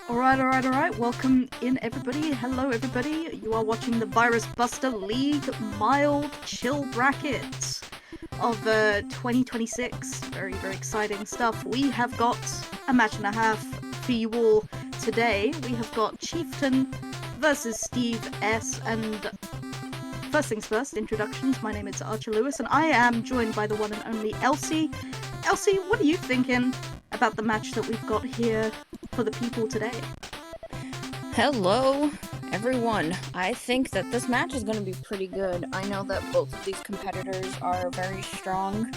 Alright. Welcome in, everybody. Hello, everybody. You are watching the Virus Buster League Mild Chill Bracket of 2026. Very, very exciting stuff. We have got a match and a half for you all today. We have got Chieftain versus Steve S. And first things first, introductions. My name is ArcherLewys, and I am joined by the one and only Elsie. Elsie, what are you thinking about the match that we've got here for the people today? Hello, everyone. I think that this match is going to be pretty good. I know that both of these competitors are very strong,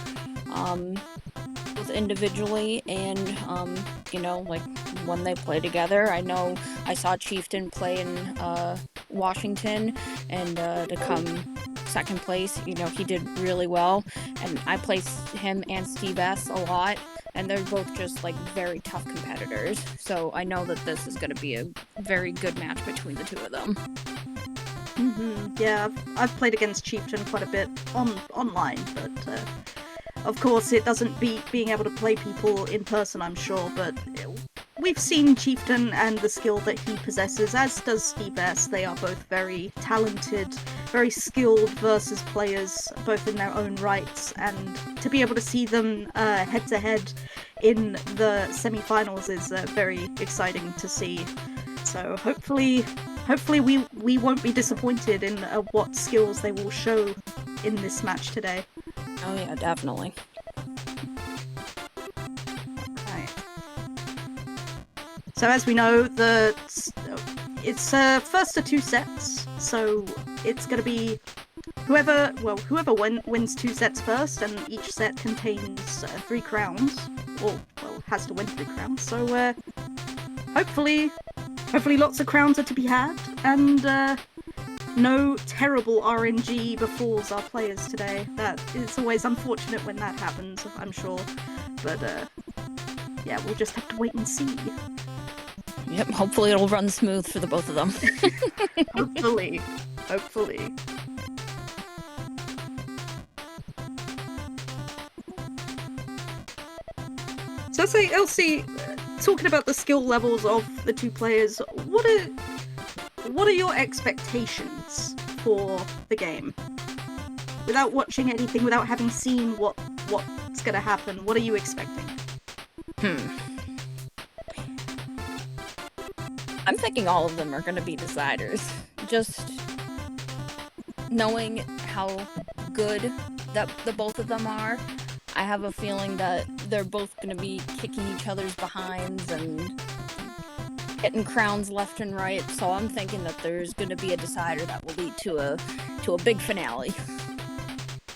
both individually and, when they play together. I know I saw Chieftain play in Washington, and to come second place, he did really well, and I placed him and Steve S a lot. And they're both just, very tough competitors. So I know that this is going to be a very good match between the two of them. Yeah, I've played against Chieftain quite a bit online, but of course it doesn't beat being able to play people in person, I'm sure. But we've seen Chieftain and the skill that he possesses, as does Steve S. They are both very talented, very skilled versus players, both in their own rights, and to be able to see them head-to-head in the semi-finals is very exciting to see. So hopefully we won't be disappointed in what skills they will show in this match today. Oh yeah, definitely. So as we know, it's first to two sets, so it's going to be whoever wins two sets first, and each set contains 3 crowns, or has to win 3 crowns. So hopefully lots of crowns are to be had, and no terrible RNG befalls our players today. That is always unfortunate when that happens, I'm sure, but yeah, we'll just have to wait and see. Yep, hopefully it'll run smooth for the both of them. Hopefully. So say, Elsie, talking about the skill levels of the two players, what are your expectations for the game? Without watching anything, without having seen what's gonna happen, what are you expecting? I'm thinking all of them are going to be deciders. Just knowing how good that the both of them are, I have a feeling that they're both going to be kicking each other's behinds and hitting crowns left and right. So I'm thinking that there's going to be a decider that will lead to a big finale.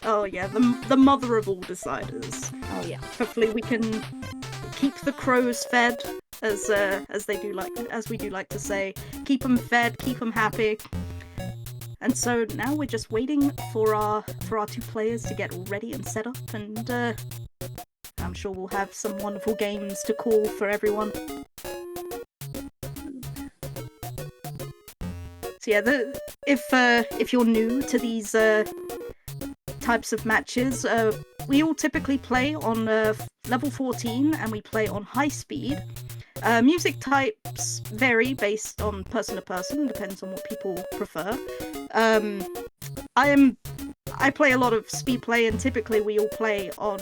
Oh yeah, the mother of all deciders. Oh yeah. Hopefully we can keep the crows fed. As we do like to say, keep them fed, keep them happy. And so now we're just waiting for our two players to get ready and set up, and I'm sure we'll have some wonderful games to call for everyone. So yeah, if you're new to these types of matches, we all typically play on level 14, and we play on high speed. Music types vary based on person to person, depends on what people prefer. I play a lot of speed play, and typically we all play on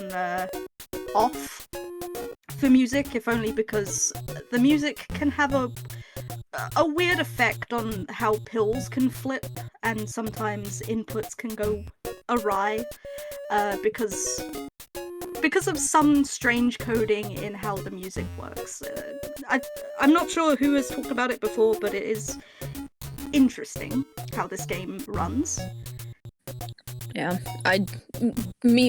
off for music, if only because the music can have a weird effect on how pills can flip, and sometimes inputs can go awry because of some strange coding in how the music works. I'm not sure who has talked about it before, but it is interesting how this game runs. Yeah,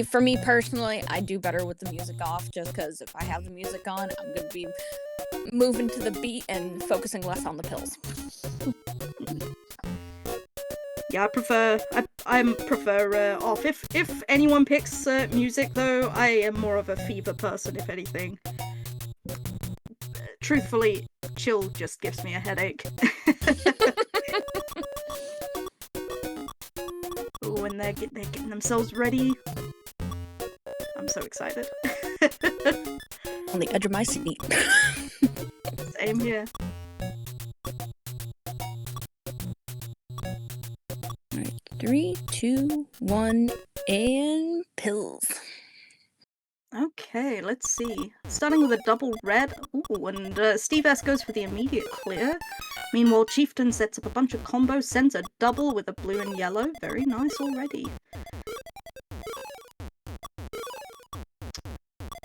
for me personally, I do better with the music off, just because if I have the music on, I'm going to be moving to the beat and focusing less on the pills. Yeah, I prefer off. If anyone picks music, though, I am more of a fever person, if anything. Truthfully, chill just gives me a headache. Oh, and they're getting themselves ready. I'm so excited. On the edge of my seat. Same here. Okay, let's see. Starting with a double red. Ooh, and Steve S goes for the immediate clear. Meanwhile, Chieftain sets up a bunch of combos, sends a double with a blue and yellow. Very nice already.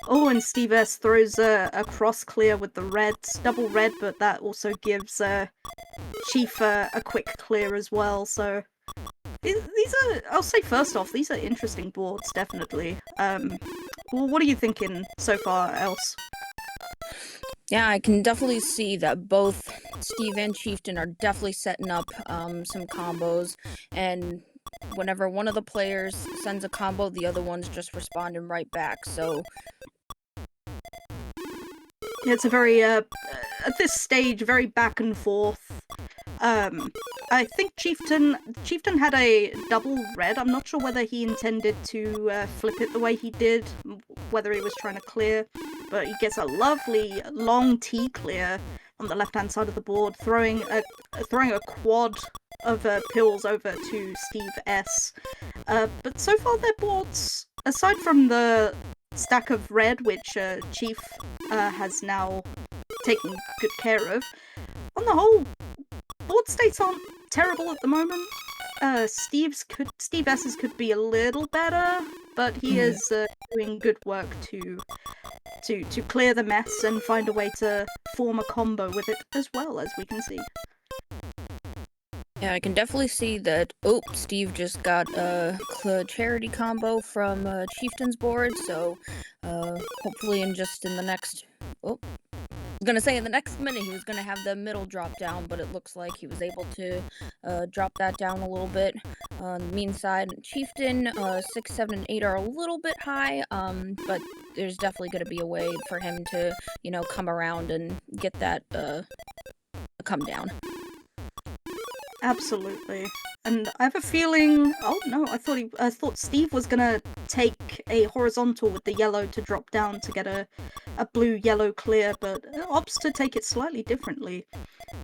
Oh, and Steve S throws a cross clear with the reds. Double red, but that also gives Chief a quick clear as well, so... These are, I'll say first off, these are interesting boards, definitely. Well, what are you thinking so far, Else? Yeah, I can definitely see that both Steve and Chieftain are definitely setting up some combos, and whenever one of the players sends a combo, the other one's just responding right back. So Yeah, it's a very, at this stage, very back and forth. I think Chieftain had a double red. I'm not sure whether he intended to flip it the way he did, whether he was trying to clear, but he gets a lovely long T clear on the left-hand side of the board, throwing a quad of pills over to Steve S. But so far their boards, aside from the stack of red, which Chief has now taken good care of, on the whole, board states aren't terrible at the moment. Steve S's could be a little better, but he is doing good work to clear the mess and find a way to form a combo with it as well, as we can see. yeah, I can definitely see that. Oh, Steve just got a charity combo from Chieftain's board, so hopefully in the next... Oh, I was gonna say in the next minute he was gonna have the middle drop down, but it looks like he was able to drop that down a little bit. On the mean side, Chieftain 6, 7, and 8 are a little bit high, but there's definitely gonna be a way for him to, come around and get that come down. Absolutely. And I have a feeling... Oh no, I thought Steve was gonna take a horizontal with the yellow to drop down to get a blue-yellow clear, but opts to take it slightly differently.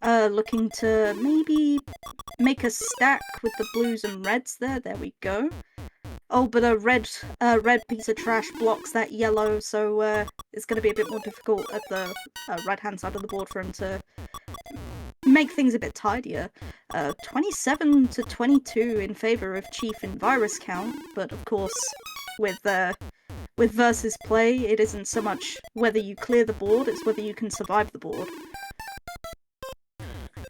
Looking to maybe make a stack with the blues and reds there. There we go. Oh, but a red piece of trash blocks that yellow, so it's gonna be a bit more difficult at the right-hand side of the board for him to make things a bit tidier. 27 to 22 in favor of Chief in virus count, but of course, with versus play, it isn't so much whether you clear the board, it's whether you can survive the board.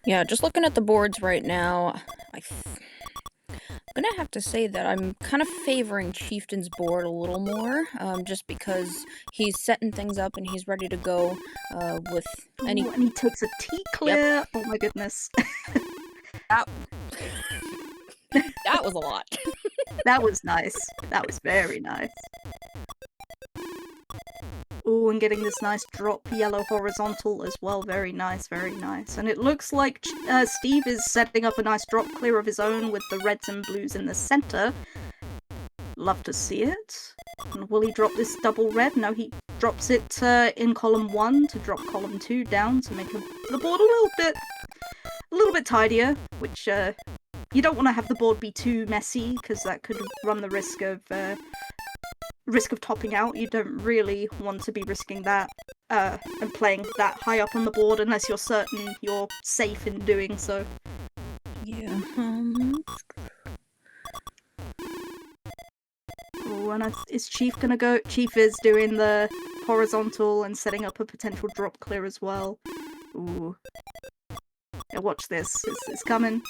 Yeah, just looking at the boards right now, I'm gonna have to say that I'm kind of favoring Chieftain's board a little more, just because he's setting things up and he's ready to go with any... Ooh, and he takes a T clear! Yep. Oh my goodness. That was a lot. That was nice. That was very nice. Ooh, and getting this nice drop yellow horizontal as well. Very nice, very nice. And it looks like Steve is setting up a nice drop clear of his own with the reds and blues in the center. Love to see it. And will he drop this double red? No, he drops it in column 1 to drop column 2 down to make the board a little bit tidier, which you don't want to have the board be too messy because that could run the risk of topping out. You don't really want to be risking that and playing that high up on the board unless you're certain you're safe in doing so. Yeah. Oh, and is Chief gonna go? Chief is doing the horizontal and setting up a potential drop clear as well. Ooh. Yeah, watch this. It's coming.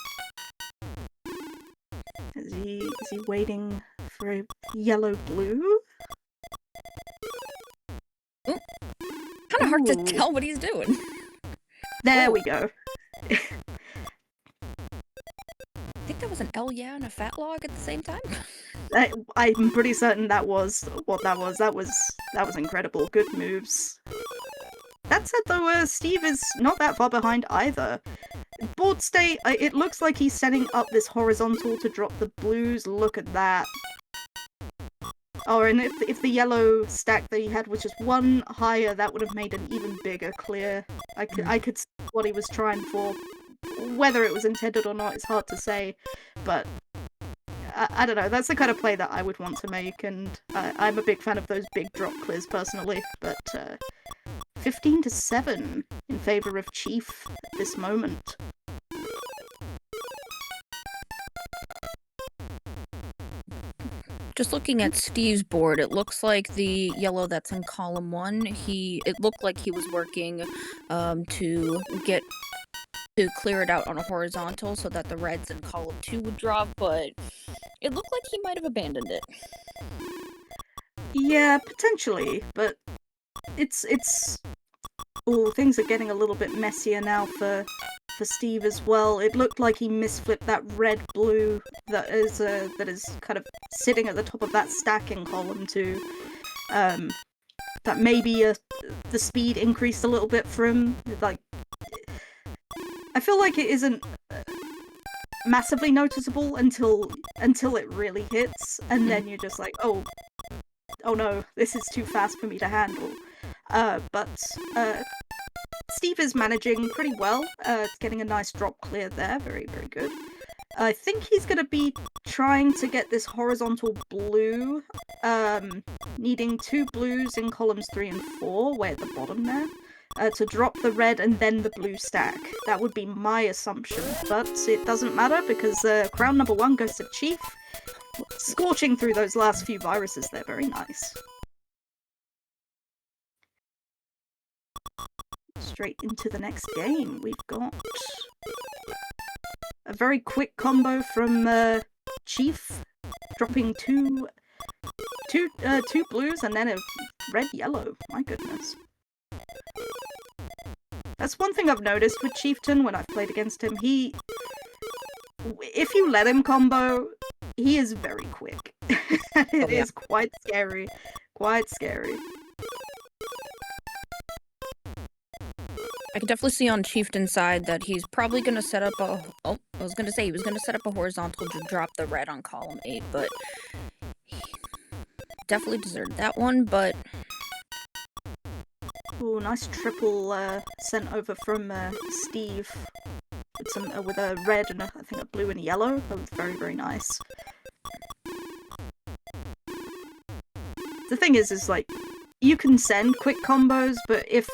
Is he waiting for a yellow-blue? Kind of hard to tell what he's doing. There we go. I think that was an L yeah and a fat log at the same time. I'm pretty certain that was what that was. That was incredible. Good moves. That said, though, Steve is not that far behind either. Board state, it looks like he's setting up this horizontal to drop the blues. Look at that. Oh, and if the yellow stack that he had was just one higher, that would have made an even bigger clear. I could see what he was trying for. Whether it was intended or not is hard to say, but I don't know, that's the kind of play that I would want to make, and I'm a big fan of those big drop clears personally, but 15-7 in favor of Chief at this moment. Just looking at Steve's board, it looks like the yellow that's in column 1, it looked like he was working to clear it out on a horizontal so that the reds in column 2 would drop, but it looked like he might have abandoned it. Yeah, potentially, but it's oh, things are getting a little bit messier now for Steve as well. It looked like he misflipped that red-blue that is kind of sitting at the top of that stack in column 2. That maybe the speed increased a little bit for him. Like, I feel like it isn't massively noticeable until it really hits, and then you're just like, oh no, this is too fast for me to handle. But Steve is managing pretty well. Getting a nice drop clear there. Very, very good. I think he's going to be trying to get this horizontal blue, needing 2 blues in columns 3 and 4, way at the bottom there, to drop the red and then the blue stack. That would be my assumption, but it doesn't matter because crown number 1 goes to Chief, scorching through those last few viruses there. Very nice. Straight into the next game. We've got a very quick combo from Chief, dropping two blues and then a red-yellow. My goodness. That's one thing I've noticed with Chieftain when I've played against him. If you let him combo, he is very quick. It is quite scary. Quite scary. I can definitely see on Chieftain's side that he's probably going to set up a... Oh, I was going to say he was going to set up a horizontal to drop the red on column 8, but... He definitely deserved that one, but... Ooh, nice triple sent over from Steve. With a red and I think a blue and a yellow. That was very, very nice. The thing is like, you can send quick combos, but if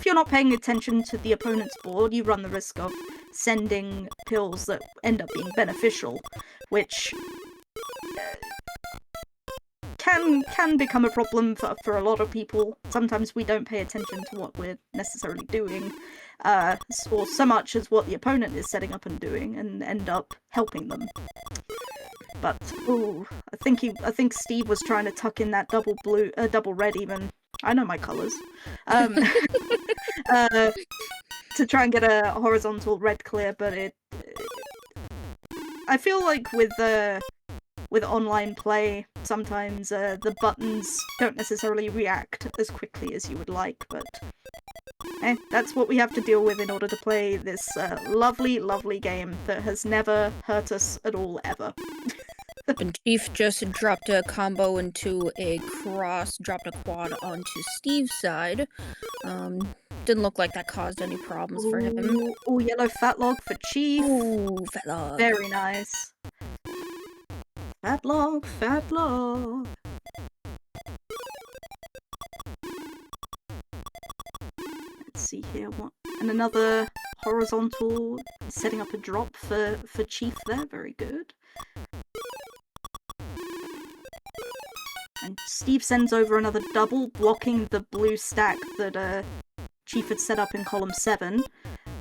you're not paying attention to the opponent's board, you run the risk of sending pills that end up being beneficial, which can become a problem for a lot of people. Sometimes we don't pay attention to what we're necessarily doing, or so much as what the opponent is setting up and doing, and end up helping them. But ooh, I think Steve was trying to tuck in that double red even. I know my colours. To try and get a horizontal red clear, but I feel like with online play, sometimes the buttons don't necessarily react as quickly as you would like, but that's what we have to deal with in order to play this lovely, lovely game that has never hurt us at all, ever. And Chief just dropped a combo into a cross, dropped a quad onto Steve's side. Didn't look like that caused any problems for him. Ooh, yellow fat log for Chief. Ooh, fat log. Very nice. Fat log, fat log. Let's see here, what? And another horizontal, setting up a drop for Chief there. Very good. And Steve sends over another double, blocking the blue stack that Chief had set up in column 7.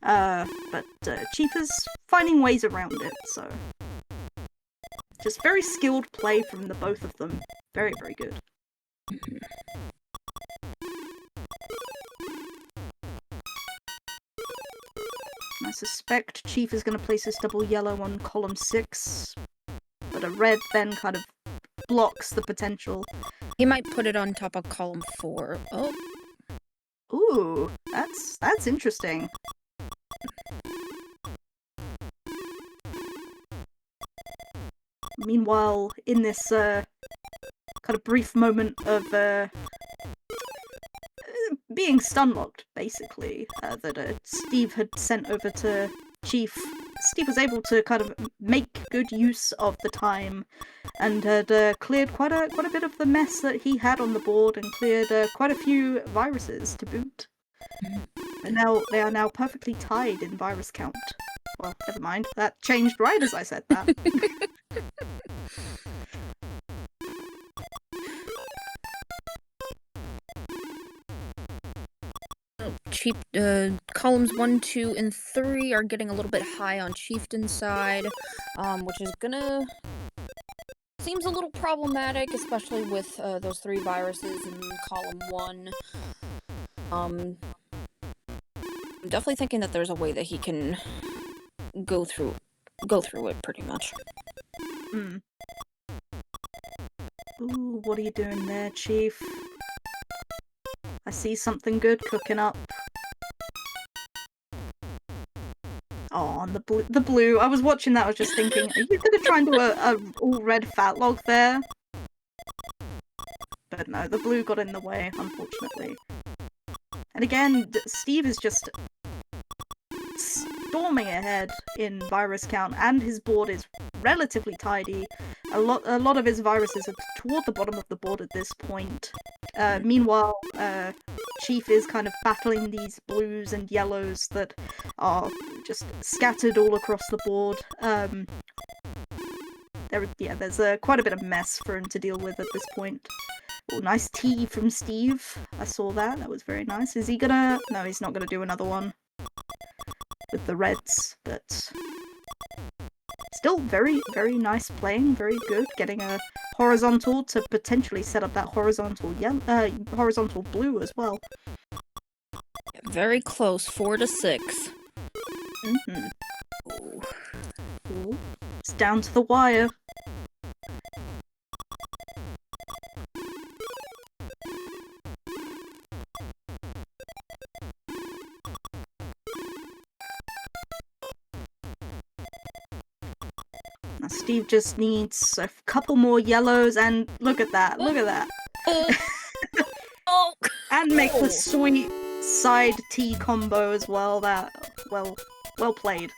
But Chief is finding ways around it, so... Just very skilled play from the both of them. Very, very good. I suspect Chief is going to place his double yellow on column 6, but a red then kind of blocks the potential. He might put it on top of column 4. Oh. Ooh, that's interesting. Meanwhile, in this kind of brief moment of being stun locked, basically, that Steve had sent over to Chief Steve was able to kind of make good use of the time, and had cleared quite a bit of the mess that he had on the board, and cleared quite a few viruses to boot. And now they are now perfectly tied in virus count. Well, never mind. That changed right as I said that. Columns 1, 2, and 3 are getting a little bit high on Chieftain's side, which is gonna... seems a little problematic, especially with those 3 viruses in column 1. I'm definitely thinking that there's a way that he can go through it pretty much. Ooh, what are you doing there, Chief? I see something good cooking up. Oh, and the blue. I was watching that, I was just thinking, are you gonna try and do a all-red fat log there? But no, the blue got in the way, unfortunately. And again, Steve is just storming ahead in virus count, and his board is relatively tidy. A lot of his viruses are toward the bottom of the board at this point. Meanwhile, Chief is kind of battling these blues and yellows that are just scattered all across the board. There's quite a bit of mess for him to deal with at this point. Oh, nice tea from Steve. I saw that. That was very nice. Is he gonna... No, he's not gonna do another one with the reds, but still very, very nice playing. Very good. Getting a horizontal to potentially set up that horizontal horizontal blue as well. Very close, 4 to 6. Ooh. It's down to the wire. Now Steve just needs a couple more yellows, and look at that, look at that. Oh. And make the sweet side T combo as well. Well played.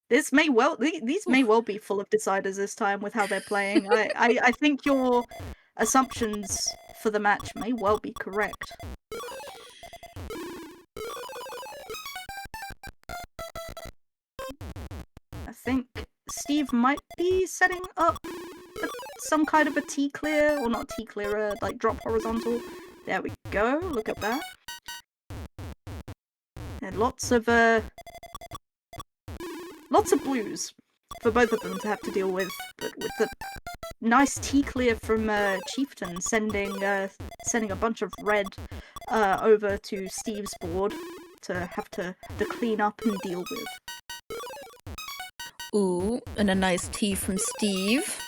These may well be full of deciders this time with how they're playing. I think your assumptions for the match may well be correct. I think Steve might be setting up some kind of a T-clear, or not T-clear, like drop horizontal. There we go, look at that. And lots of blues for both of them to have to deal with, but with the nice T-clear from Chieftain sending a bunch of red over to Steve's board to have to clean up and deal with. Ooh, and a nice tea from Steve.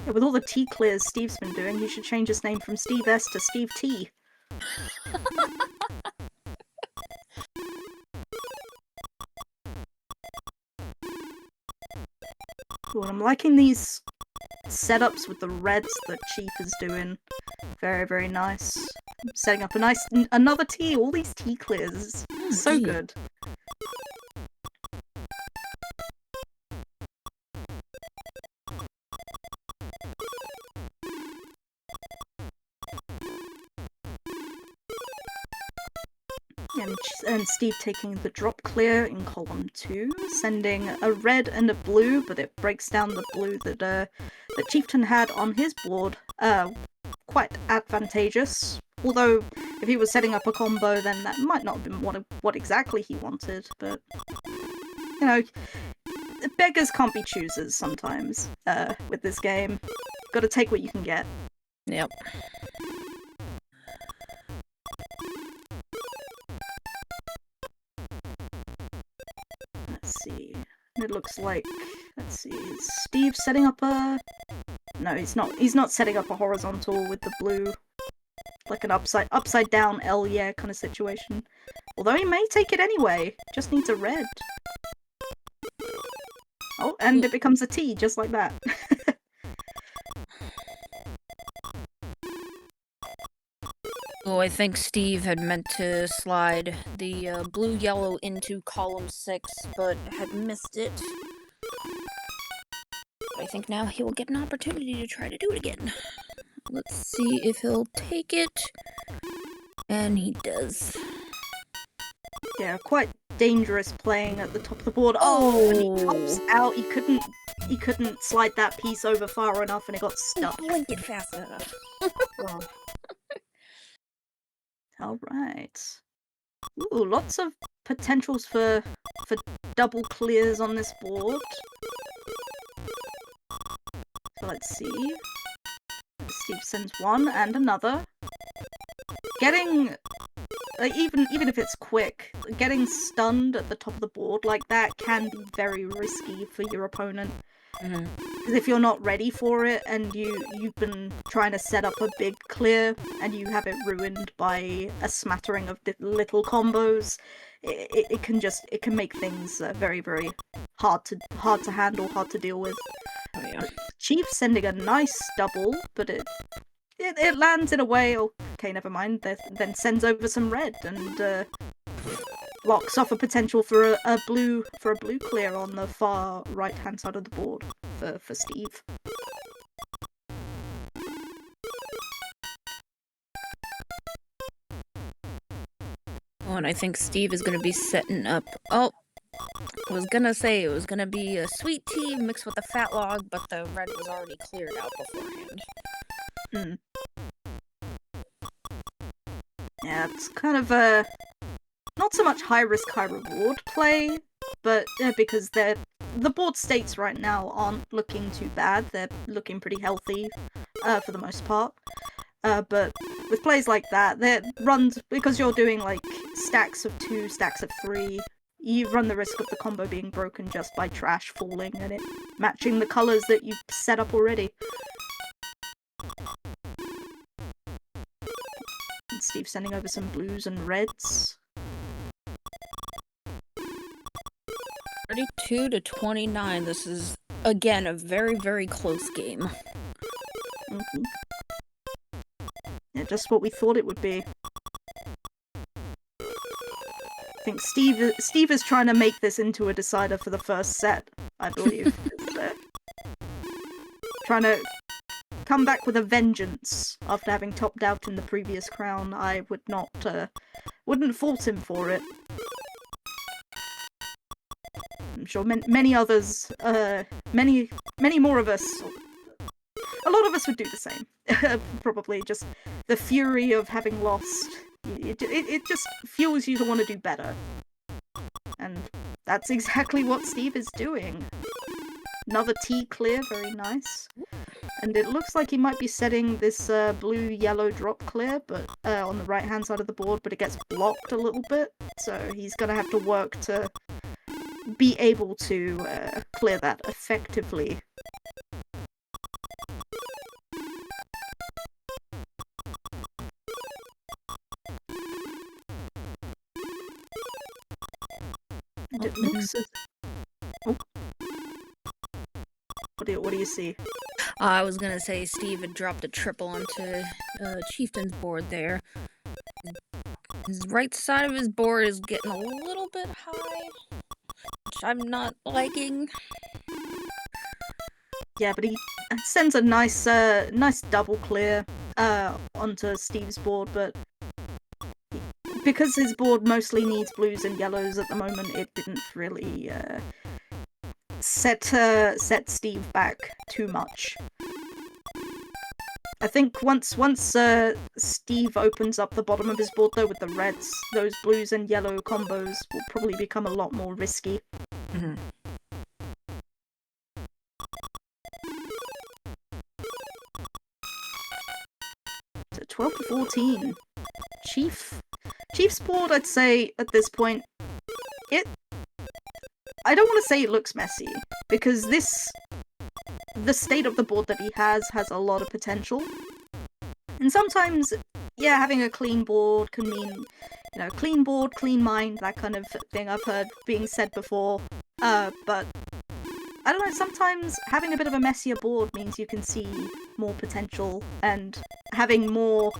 Yeah, with all the T clears Steve's been doing, he should change his name from Steve S to Steve T. Cool, I'm liking these setups with the reds that Chief is doing. Very, very nice. I'm setting up another T. All these T clears. So good. And Steve taking the drop clear in column 2, sending a red and a blue, but it breaks down the blue that Chieftain had on his board. Quite advantageous. Although, if he was setting up a combo, then that might not have been what exactly he wanted, but... You know, beggars can't be choosers sometimes, with this game. Gotta take what you can get. Yep. Let's see. It looks like... Let's see, is Steve setting up a... No, he's not. He's not setting up a horizontal with the blue. Like an upside down L, yeah, kind of situation. Although he may take it anyway. Just needs a red. Oh, and it becomes a T, just like that. Oh, Oh, I think Steve had meant to slide the blue-yellow into column 6, but had missed it. But I think now he will get an opportunity to try to do it again. Let's see if he'll take it. And he does. Yeah, quite dangerous playing at the top of the board. Oh, and he pops out. He couldn't slide that piece over far enough, and it got stuck. He wouldn't get fast enough. Oh. All right. Ooh, lots of potentials for double clears on this board. So let's see. Steve sends one and another. Getting, even if it's quick, getting stunned at the top of the board like that can be very risky for your opponent. Because if you're not ready for it and you've been trying to set up a big clear and you have it ruined by a smattering of little combos, it can make things very, very hard to handle, hard to deal with. Oh yeah. Chief sending a nice double, but it lands in a way. Okay, never mind. Then sends over some red and blocks off a potential for a blue clear on the far right hand side of the board for Steve. Oh, and I think Steve is going to be setting up. Oh, I was going to say it was going to be a sweet tea mixed with a fat log, but the red was already cleared out beforehand. Yeah, it's kind of a not so much high risk, high reward play, but because the board states right now aren't looking too bad. They're looking pretty healthy for the most part. But with plays like that, they're runs because you're doing like stacks of 2, stacks of 3. You run the risk of the combo being broken just by trash falling and it matching the colors that you've set up already. And Steve sending over some blues and reds. 32-29. This is, again, a very, very close game. Yeah, just what we thought it would be. I think Steve is trying to make this into a decider for the first set, I believe. Trying to come back with a vengeance after having topped out in the previous crown. I wouldn't fault him for it. I'm sure many others, many more of us, a lot of us would do the same. Probably just the fury of having lost. It just fuels you to want to do better. And that's exactly what Steve is doing. Another T clear, very nice. And it looks like he might be setting this blue-yellow drop clear, but on the right-hand side of the board, but it gets blocked a little bit. So he's going to have to work to be able to clear that effectively. And it looks as... Oh. What do you see? I was gonna say Steve had dropped a triple onto Chieftain's board there. His right side of his board is getting a little bit high, which I'm not liking. Yeah, but he sends a nice double clear onto Steve's board, but because his board mostly needs blues and yellows at the moment, it didn't really set Steve back too much. I think once Steve opens up the bottom of his board though with the reds, those blues and yellow combos will probably become a lot more risky. Mm-hmm. So 12-14. Chief's board, I'd say at this point, I don't want to say it looks messy, because the state of the board that he has a lot of potential. And sometimes, yeah, having a clean board can mean, clean board, clean mind, that kind of thing I've heard being said before. But I don't know, sometimes having a bit of a messier board means you can see more potential, and having more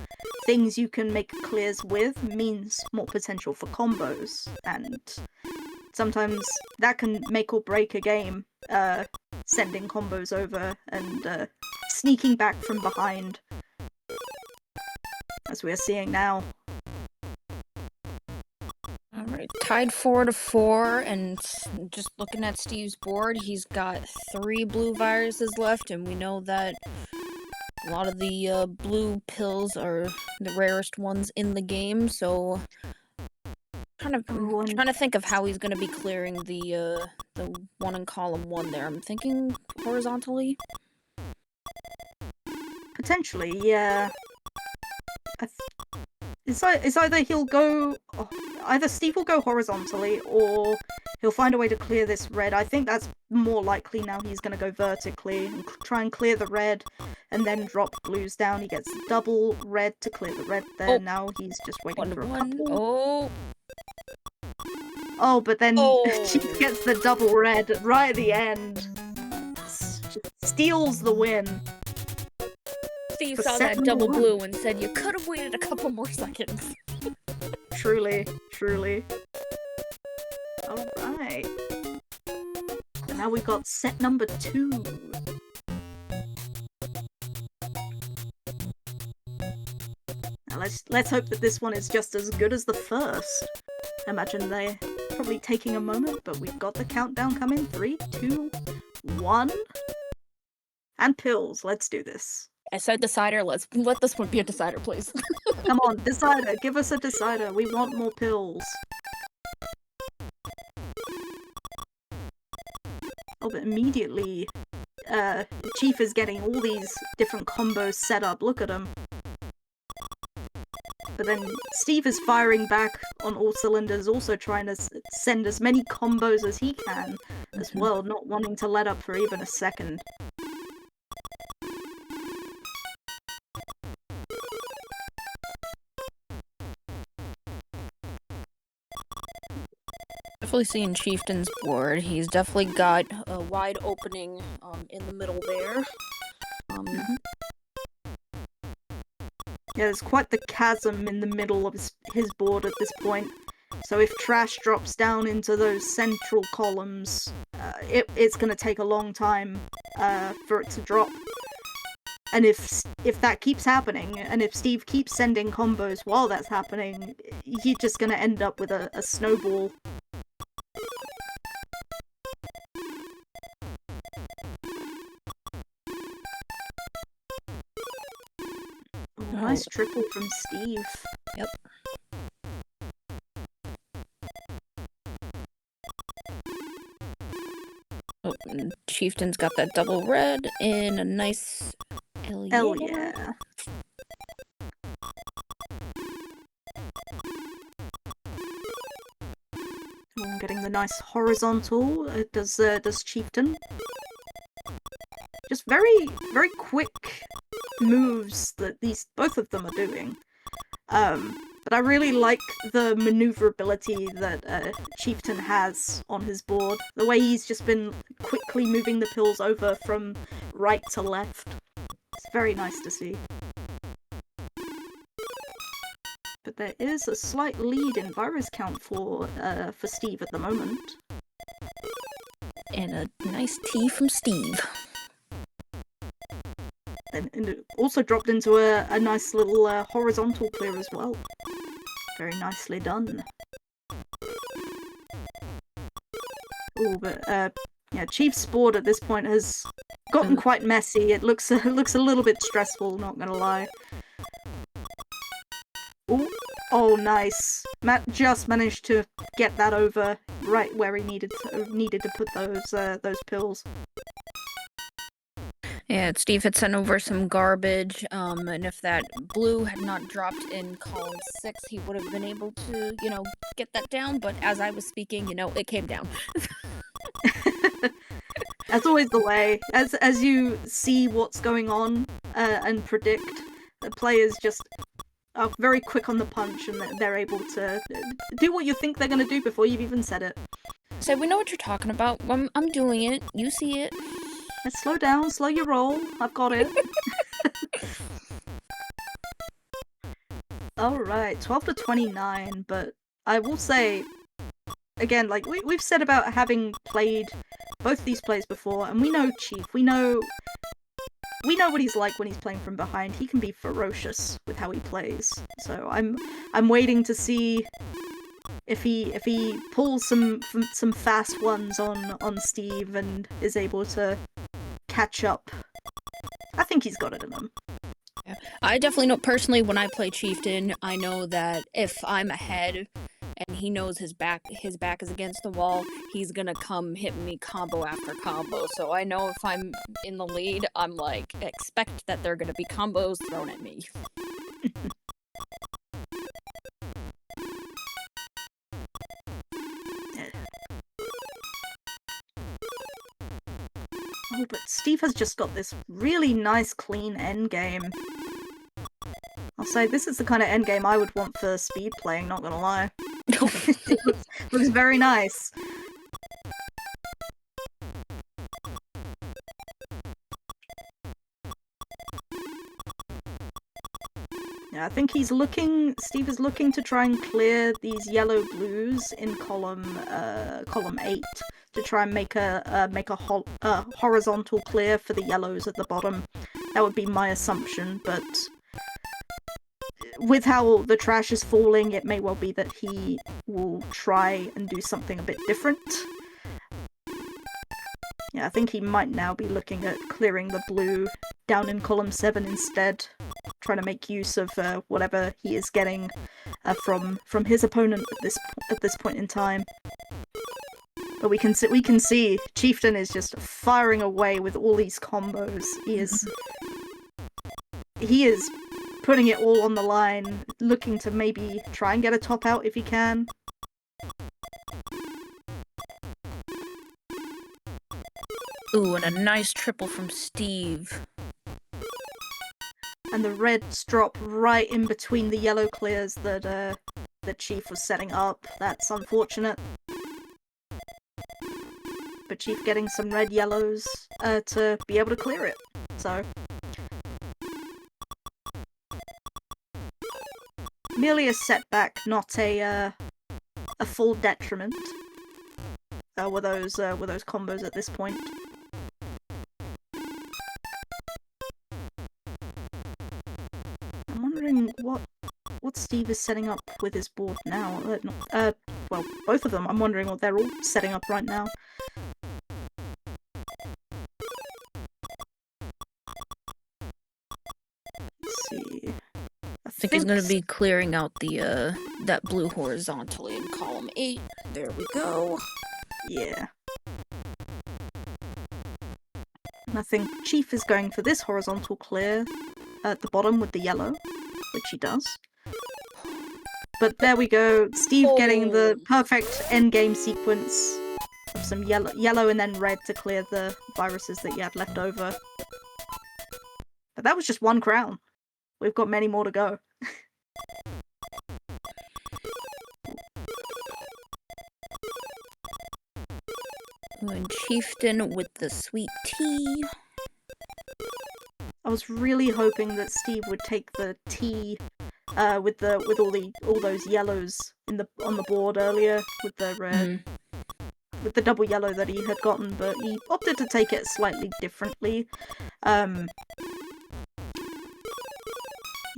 things you can make clears with means more potential for combos, and sometimes that can make or break a game, sending combos over and sneaking back from behind, as we're seeing now. Alright, tied 4-4, and just looking at Steve's board, he's got 3 blue viruses left, and we know that a lot of the blue pills are the rarest ones in the game, so trying to think of how he's going to be clearing the one in column 1 there. I'm thinking horizontally? Potentially, yeah. It's either he'll go... Either Steve will go horizontally, or he'll find a way to clear this red. I think that's more likely now. He's going to go vertically and try and clear the red, and then drop blues down. He gets double red to clear the red there. Oh. Now he's just waiting for a 1-1. couple. Oh, Oh, but then Oh. Chief gets the double red right at the end. Steals the win. Steve For saw set that double number blue and said, you could have waited a couple more seconds. Truly, truly. Alright. So now we've got set number 2. Now let's hope that this one is just as good as the first. I imagine they're probably taking a moment, but we've got the countdown coming. 3, 2, 1. And pills, let's do this. I said decider, let this one be a decider, please. Come on, decider, give us a decider. We want more pills. Oh, but immediately, Chief is getting all these different combos set up. Look at him. But then Steve is firing back on all cylinders, also trying to send as many combos as he can as well, not wanting to let up for even a second. Definitely seeing Chieftain's board. He's definitely got a wide opening in the middle there. Yeah, there's quite the chasm in the middle of his board at this point. So if trash drops down into those central columns, it's going to take a long time for it to drop. And if that keeps happening, and if Steve keeps sending combos while that's happening, he's just going to end up with a snowball. Nice triple from Steve. Yep. Oh, and Chieftain's got that double red in a nice L. Hell yeah. I'm getting the nice horizontal. Does Chieftain. Just very, very quick moves that both of them are doing. But I really like the maneuverability that Chieftain has on his board. The way he's just been quickly moving the pills over from right to left. It's very nice to see. But there is a slight lead in virus count for Steve at the moment. And a nice T from Steve. And it also dropped into a nice little horizontal clear as well. Very nicely done. Oh, but yeah, Chief's board at this point has gotten quite messy. It looks a little bit stressful, not gonna lie. Ooh. Oh, nice. Matt just managed to get that over right where he needed to put those pills. Yeah, Steve had sent over some garbage, and if that blue had not dropped in column 6, he would have been able to, get that down, but as I was speaking, it came down. That's always the way. As you see what's going on, and predict, the players just are very quick on the punch, and they're able to do what you think they're going to do before you've even said it. So we know what you're talking about. I'm doing it. You see it. Let's slow down, slow your roll. I've got it. Alright, 12 to 29, but I will say, again, like, we've said about having played both these plays before, and we know Chief, we know what he's like when he's playing from behind. He can be ferocious with how he plays. So I'm waiting to see if he pulls some fast ones on Steve and is able to catch up. I think he's got it in him. Yeah. I definitely know, personally, when I play Chieftain, I know that if I'm ahead and he knows his back is against the wall, he's gonna come hit me combo after combo. So I know if I'm in the lead, I'm like, expect that there are gonna be combos thrown at me. Oh, but Steve has just got this really nice, clean endgame. I'll say this is the kind of endgame I would want for speed playing, not gonna lie. It looks very nice. Yeah, I think Steve is looking to try and clear these yellow blues in column 8 to try and make a horizontal clear for the yellows at the bottom. That would be my assumption, but with how the trash is falling, it may well be that he will try and do something a bit different. Yeah, I think he might now be looking at clearing the blue down in column 7 instead, trying to make use of whatever he is getting from his opponent at this point in time. But we can see Chieftain is just firing away with all these combos. He is putting it all on the line, looking to maybe try and get a top out if he can. Ooh, and a nice triple from Steve. And the reds drop right in between the yellow clears that Chief was setting up. That's unfortunate. But Chief getting some red yellows to be able to clear it. So merely a setback, not a full detriment. Were those combos at this point. I'm wondering what Steve is setting up with his board now. Well, both of them. I'm wondering what they're all setting up right now. Let's see. I think he's gonna be clearing out the that blue horizontally in column 8. There we go. Yeah. And I think Chief is going for this horizontal clear at the bottom with the yellow, which he does. But there we go, Steve getting the perfect endgame sequence of some yellow and then red to clear the viruses that you had left over. But that was just one crown. We've got many more to go. And Chieftain with the sweet tea. I was really hoping that Steve would take the tea with all those yellows on the board earlier with the red. With the double yellow that he had gotten, but he opted to take it slightly differently.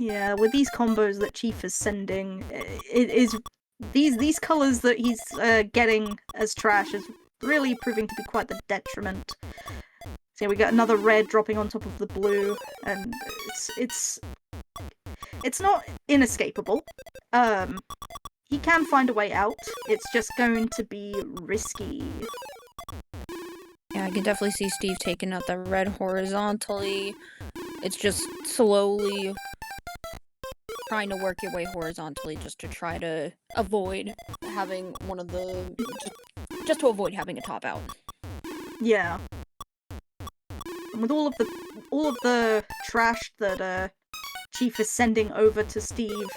Yeah, with these combos that Chief is sending, it is these colors that he's getting as trash is really proving to be quite the detriment. So we got another red dropping on top of the blue, and it's not inescapable. He can find a way out. It's just going to be risky. Yeah, I can definitely see Steve taking out the red horizontally. It's just slowly trying to work your way horizontally just to try to avoid having one of the... just to avoid having a top out. Yeah. And with all of the trash that Chief is sending over to Steve.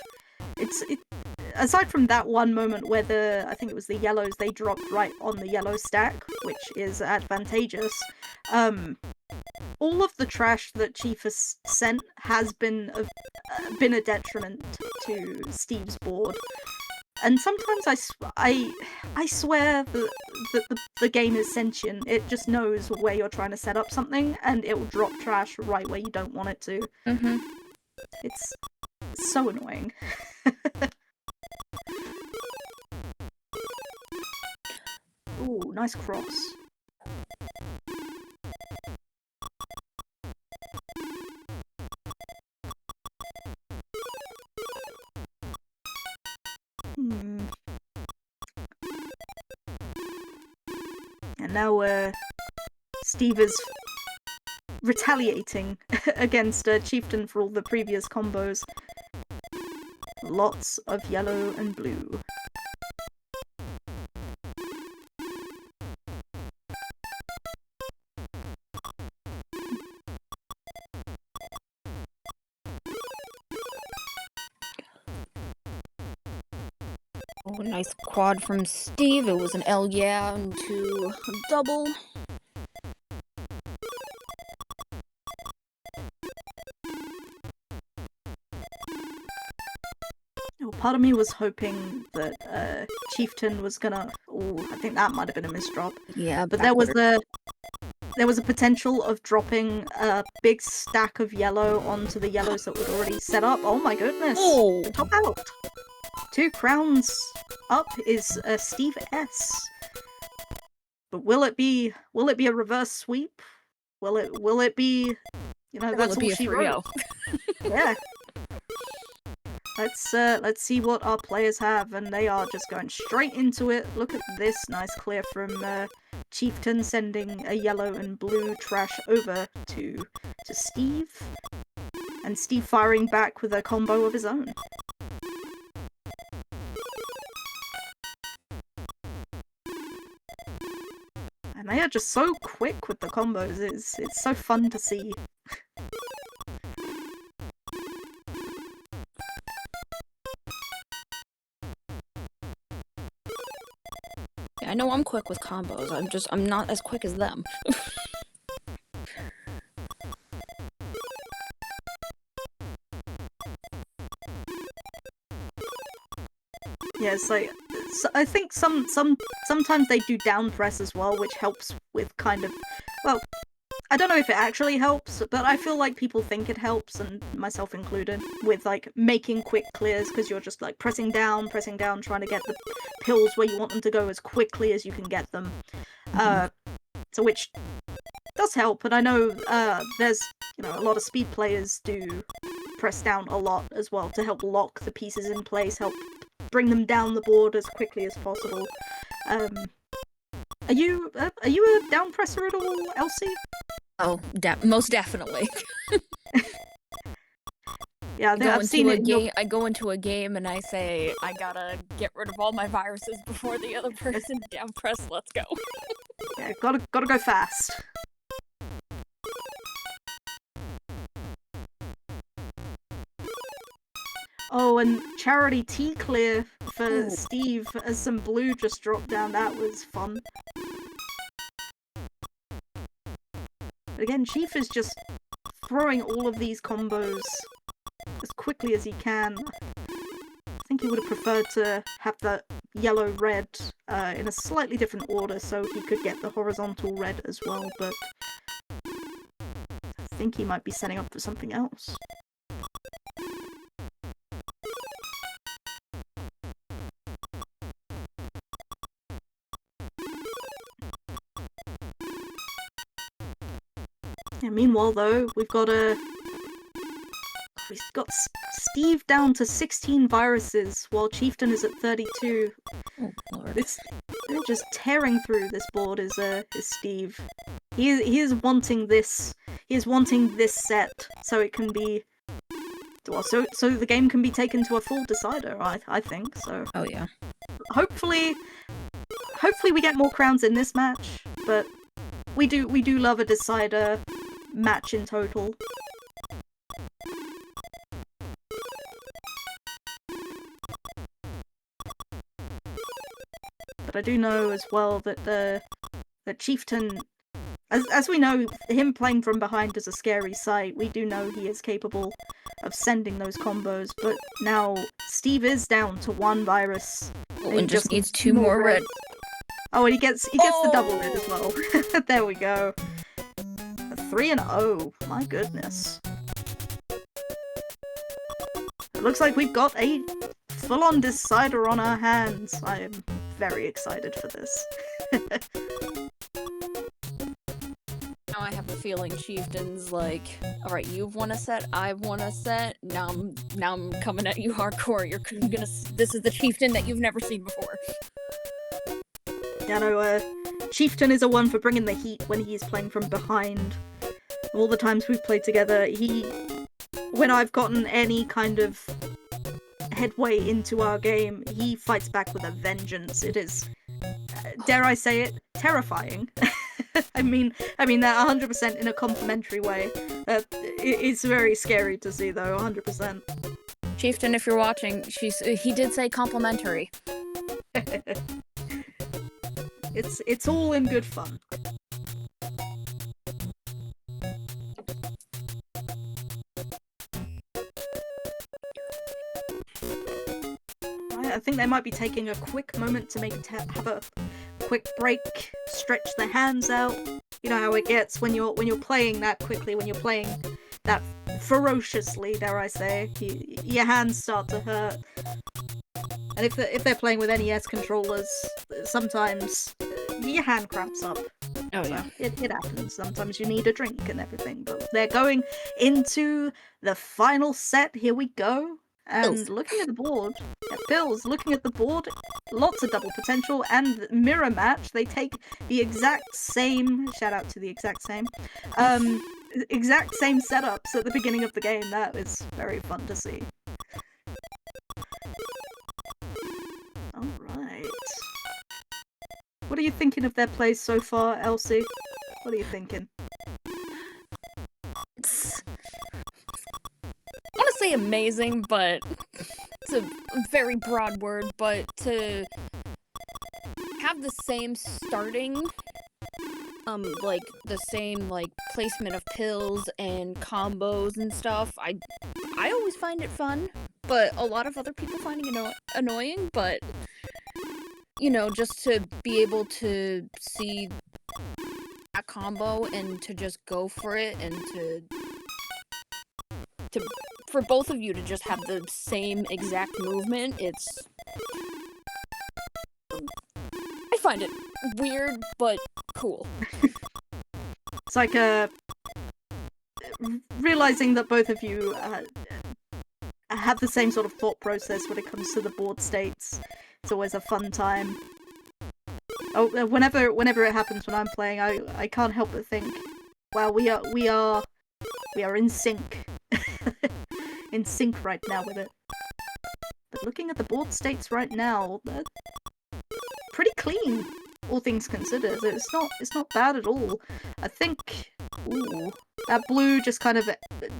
Aside from that one moment where I think it was the yellows, they dropped right on the yellow stack, which is advantageous. All of the trash that Chief has sent has been a detriment to Steve's board. And sometimes I swear that the game is sentient. It just knows where you're trying to set up something, and it will drop trash right where you don't want it to. Mm-hmm. It's so annoying. Ooh, nice cross. And now, Steve is retaliating against Chieftain for all the previous combos. Lots of yellow and blue. Oh, nice quad from Steve. It was an L yeah into a double. Part of me was hoping that Chieftain was gonna. Oh, I think that might have been a misdrop. Yeah, but there was a potential of dropping a big stack of yellow onto the yellows that were already set up. Oh my goodness! Oh. Top out. 2 crowns up is Steve S. But will it be a reverse sweep? Will it be? You know, that's all she wrote. Yeah. Let's see what our players have, and they are just going straight into it. Look at this nice clear from Chieftain, sending a yellow and blue trash over to Steve, and Steve firing back with a combo of his own. And they are just so quick with the combos. It's so fun to see. I know I'm quick with combos. I'm not as quick as them. Yeah, it's like I think sometimes they do down press as well, which helps with kind of, well, I don't know if it actually helps, but I feel like people think it helps, and myself included, with like making quick clears, because you're just like pressing down, trying to get the pills where you want them to go as quickly as you can get them. So which does help, and I know there's, you know, a lot of speed players do press down a lot as well to help lock the pieces in place, help bring them down the board as quickly as possible. Are you a down presser at all, Elsie? Oh, most definitely. Yeah, I've seen it. I go into a game and I say, I gotta get rid of all my viruses before the other person down press. Let's go. Yeah, gotta go fast. Oh, and Charity T clear for Steve as some blue just dropped down. That was fun. But again, Chief is just throwing all of these combos as quickly as he can. I think he would have preferred to have the yellow-red in a slightly different order so he could get the horizontal red as well, but I think he might be setting up for something else. Yeah, meanwhile, though, we've got Steve down to 16 viruses, while Chieftain is at 32. Oh, Lord. They're just tearing through this board. Is Steve? He is wanting this. He is wanting this set so it can be. Well, so the game can be taken to a full decider. I think so. Oh yeah. Hopefully we get more crowns in this match, but we do love a decider match in total. but I do know as well that that Chieftain, as we know, him playing from behind is a scary sight. We do know he is capable of sending those combos, but now Steve is down to 1 virus. Oh, he and just needs 2 more red. Oh, and he gets the double red as well. There we go. 3-0. My goodness. It looks like we've got a full-on decider on our hands. I am very excited for this. Now I have a feeling Chieftain's like, alright, you've won a set, I've won a set, now I'm coming at you hardcore. This is the Chieftain that you've never seen before. Yeah, no, Chieftain is a one for bringing the heat when he's playing from behind. All the times we've played together, when I've gotten any kind of headway into our game, he fights back with a vengeance. It is, dare I say it, terrifying. I mean that 100% in a complimentary way. It's very scary to see, though, 100%. Chieftain, if you're watching, he did say complimentary. It's all in good fun. I think they might be taking a quick moment to have a quick break, stretch their hands out. You know how it gets when you're playing that quickly, when you're playing that ferociously, dare I say. Your hands start to hurt. And if they're playing with NES controllers, sometimes your hand cramps up. Oh yeah. So it happens. Sometimes you need a drink and everything. But they're going into the final set. Here we go. And Pills. Looking at the board, Pills, looking at the board, lots of double potential and mirror match. They take the exact same, shout out to the exact same setups at the beginning of the game. That is very fun to see. Alright. What are you thinking of their plays so far, Elsie? What are you thinking? I want to say amazing, but it's a very broad word, but to have the same starting, like, the same, like, placement of pills and combos and stuff, I always find it fun, but a lot of other people find it annoying, but, you know, just to be able to see that combo and to just go for it and to for both of you to just have the same exact movement, I find it weird, but cool. It's like realizing that both of you have the same sort of thought process when it comes to the board states. It's always a fun time. Oh, whenever it happens when I'm playing, I can't help but think, wow, we are in sync. In sync right now with it. But looking at the board states right now, they're pretty clean, all things considered. It's not bad at all. I think, ooh, that blue just kind of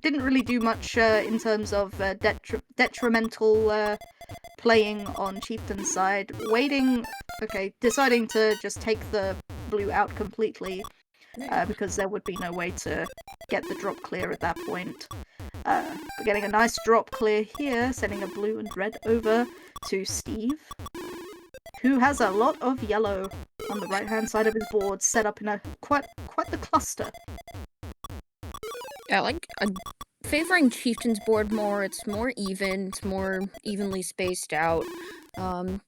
didn't really do much in terms of detrimental playing on Chieftain's side. Deciding to just take the blue out completely because there would be no way to get the drop clear at that point. We're getting a nice drop clear here, sending a blue and red over to Steve, who has a lot of yellow on the right-hand side of his board, set up in a quite the cluster. Yeah, like, favoring Chieftain's board more. It's more even, it's more evenly spaced out.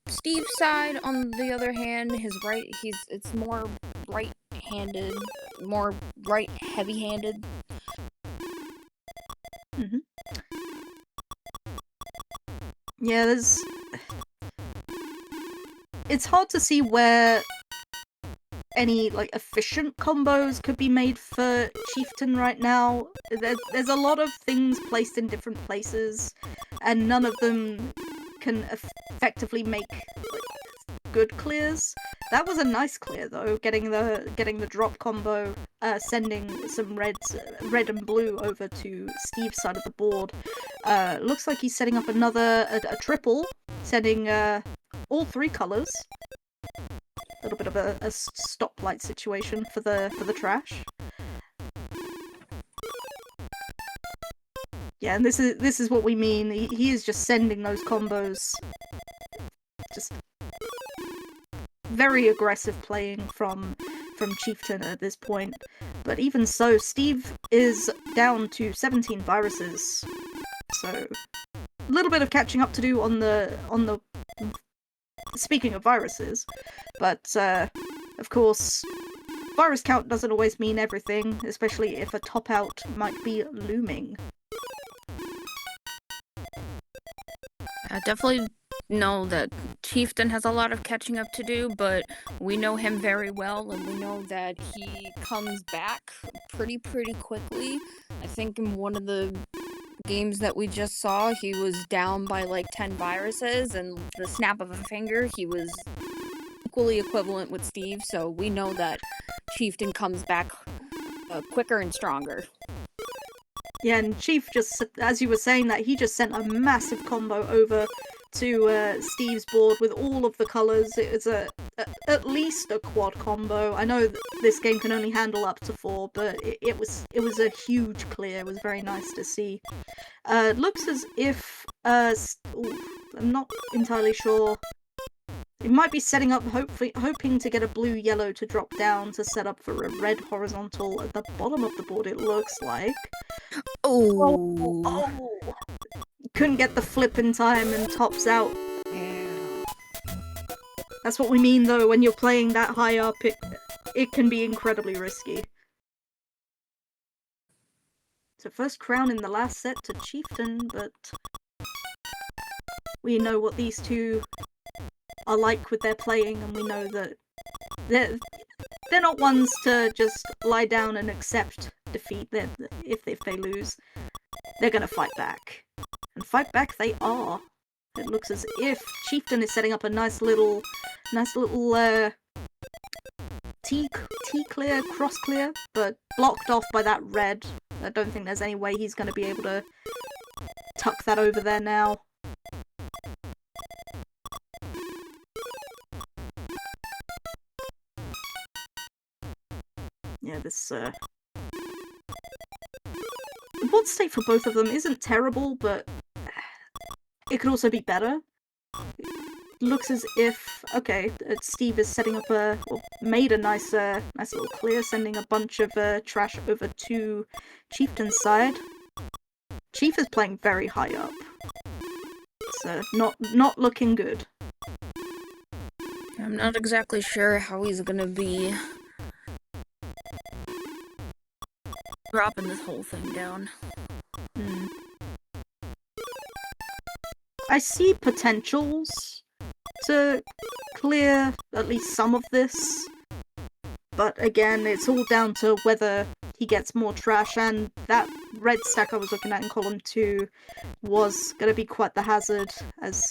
Steve's side, on the other hand, it's more right-handed, more right heavy-handed. Mm-hmm. Yeah, it's hard to see where any, like, efficient combos could be made for Chieftain right now. There's a lot of things placed in different places, and none of them can effectively make, like, good clears. That was a nice clear, though, getting the drop combo, sending some red and blue over to Steve's side of the board. Looks like he's setting up a triple, sending all 3 colors. little bit of a stoplight situation for the trash. Yeah, and this is what we mean. He is just sending those combos. Just very aggressive playing from Chieftain at this point. But even so, Steve is down to 17 viruses. So a little bit of catching up to do on the speaking of viruses. But of course, virus count doesn't always mean everything, especially if a top out might be looming. I definitely know that Chieftain has a lot of catching up to do, but we know him very well, and we know that he comes back pretty quickly. I think in one of the games that we just saw, he was down by like 10 viruses, and the snap of a finger, he was equally equivalent with Steve, so we know that Chieftain comes back quicker and stronger. Yeah, and Chief just, as you were saying that, he just sent a massive combo over to Steve's board with all of the colours. It was at least a quad combo. I know that this game can only handle up to 4, but it was a huge clear. It was very nice to see. Looks as if I'm not entirely sure. It might be setting up, hoping to get a blue-yellow to drop down to set up for a red horizontal at the bottom of the board, it looks like. Oh. Couldn't get the flip in time and tops out. Yeah. That's what we mean, though, when you're playing that high up, it can be incredibly risky. So first crown in the last set to Chieftain, but we know what these two are like with their playing, and we know that they're not ones to just lie down and accept defeat. If they lose, they're gonna fight back, and fight back they are. It looks as if Chieftain is setting up a nice little T clear, cross clear, but blocked off by that red. I don't think there's any way he's gonna be able to tuck that over there now. Yeah, this, the board state for both of them isn't terrible, but it could also be better. It looks as if, okay, Steve is setting up made a nice little clear, sending a bunch of trash over to Chieftain's side. Chief is playing very high up. It's not looking good. I'm not exactly sure how he's gonna be dropping this whole thing down. I see potentials to clear at least some of this, but again, it's all down to whether he gets more trash, and that red stack I was looking at in column 2 was going to be quite the hazard, as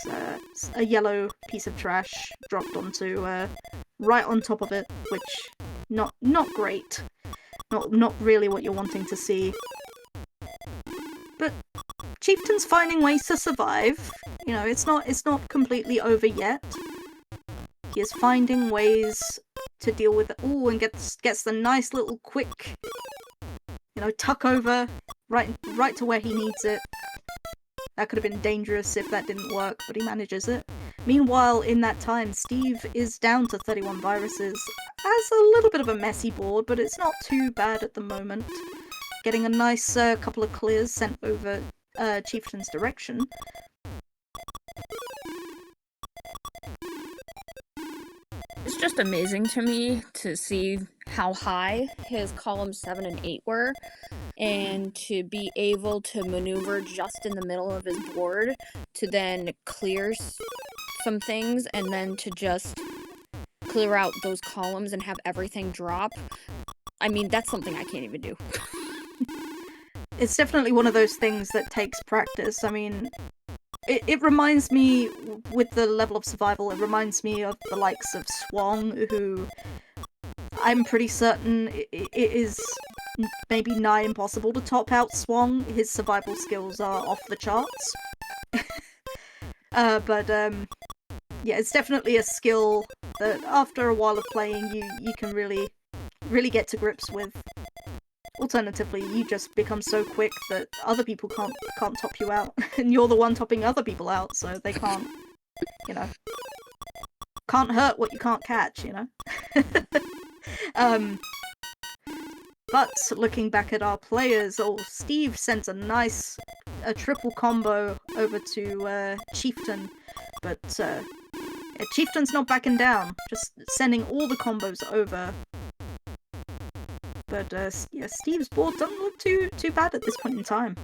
a yellow piece of trash dropped onto right on top of it, which not great. Not really what you're wanting to see. But Chieftain's finding ways to survive. You know, it's not completely over yet. He is finding ways to deal with it. Ooh, and gets the nice little quick, you know, tuck over right to where he needs it. That could have been dangerous if that didn't work, but he manages it. Meanwhile, in that time, Steve is down to 31 viruses. Has a little bit of a messy board, but it's not too bad at the moment. Getting a nice couple of clears sent over Chieftain's direction. It's just amazing to me to see how high his columns 7 and 8 were, and to be able to maneuver just in the middle of his board to then clear some things, and then to just clear out those columns and have everything drop. I mean, that's something I can't even do. It's definitely one of those things that takes practice. I mean, it reminds me, with the level of survival, it reminds me of the likes of Swong, who I'm pretty certain it is maybe nigh impossible to top out Swong. His survival skills are off the charts. But yeah, it's definitely a skill that after a while of playing, you can really get to grips with. Alternatively, you just become so quick that other people can't top you out, and you're the one topping other people out, so they can't, you know, can't hurt what you can't catch, you know. But looking back at our players, Steve sends a triple combo over to Chieftain, but yeah, Chieftain's not backing down, just sending all the combos over. But yeah, Steve's board doesn't look too bad at this point in time.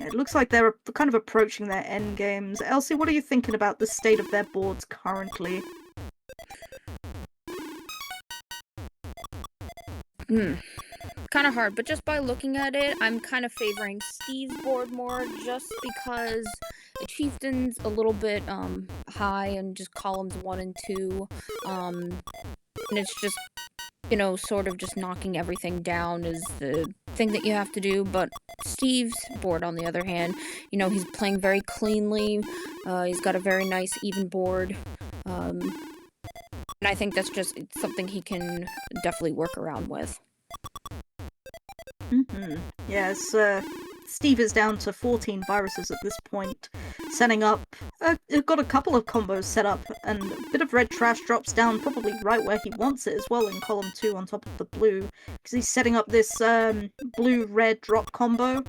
It looks like they're kind of approaching their end games. Elsie, what are you thinking about the state of their boards currently? Kind of hard, but just by looking at it, I'm kind of favoring Steve's board more, just because the Chieftain's a little bit high and just columns 1 and 2, and it's just, you know, sort of just knocking everything down is the thing that you have to do. But Steve's board, on the other hand, you know, he's playing very cleanly. He's got a very nice even board, and I think that's just something he can definitely work around with. Yes, Steve is down to 14 viruses at this point, setting up, got a couple of combos set up, and a bit of red trash drops down probably right where he wants it as well in column 2 on top of the blue, because he's setting up this blue-red drop combo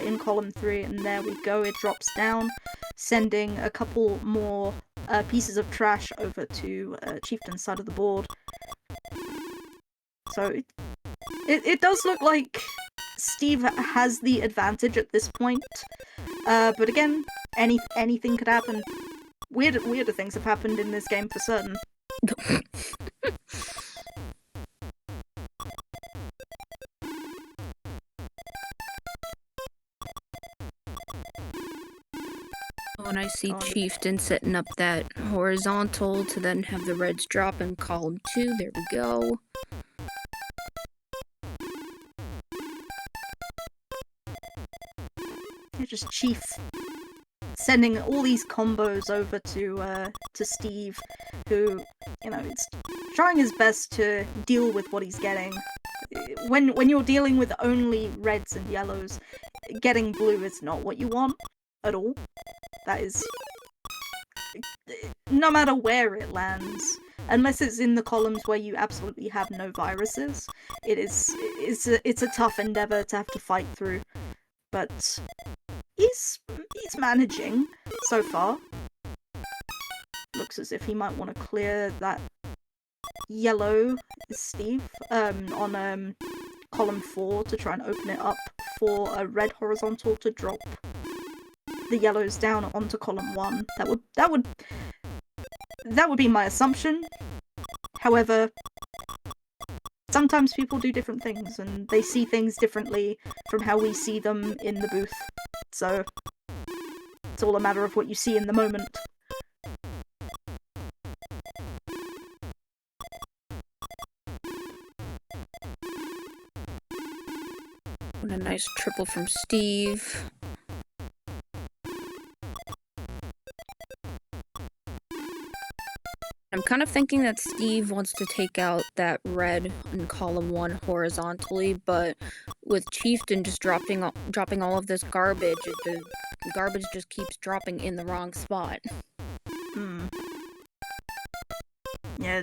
in column 3, and there we go, it drops down, sending a couple more pieces of trash over to Chieftain's side of the board. So it does look like Steve has the advantage at this point, but again, anything could happen. Weirder things have happened in this game for certain. And I see Chieftain setting up that horizontal to then have the reds drop in column 2. There we go. Just Chief sending all these combos over to Steve, who, you know, is trying his best to deal with what he's getting. When you're dealing with only reds and yellows, getting blue is not what you want at all. That is, no matter where it lands, unless it's in the columns where you absolutely have no viruses, it's a tough endeavor to have to fight through. But he's managing so far. Looks as if he might want to clear that yellow, Steve, on column 4 to try and open it up for a red horizontal to drop the yellows down onto column 1. That would be my assumption. However, sometimes people do different things, and they see things differently from how we see them in the booth. So, it's all a matter of what you see in the moment. And a nice triple from Steve. I'm kind of thinking that Steve wants to take out that red in column 1 horizontally, but with Chieftain just dropping all of this garbage, the garbage just keeps dropping in the wrong spot. Yeah,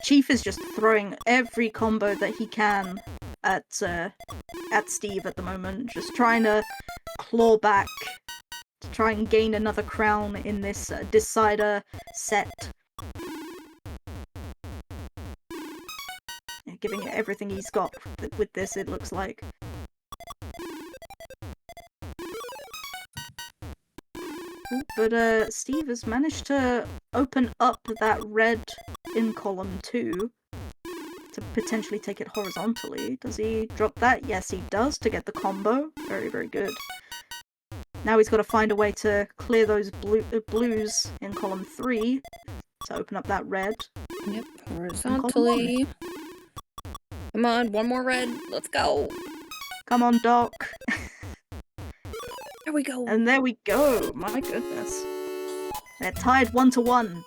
Chief is just throwing every combo that he can at Steve at the moment, just trying to claw back to try and gain another crown in this decider set. Yeah, giving it everything he's got with this, it looks like. Ooh, but Steve has managed to open up that red in column 2 to potentially take it horizontally. Does he drop that? Yes, he does, to get the combo. Very, very good. Now he's got to find a way to clear those blues in column 3 to open up that red. Yep, horizontally. Come on, one more red. Let's go. Come on, Doc. There we go. And there we go. My goodness. They're tied 1-1.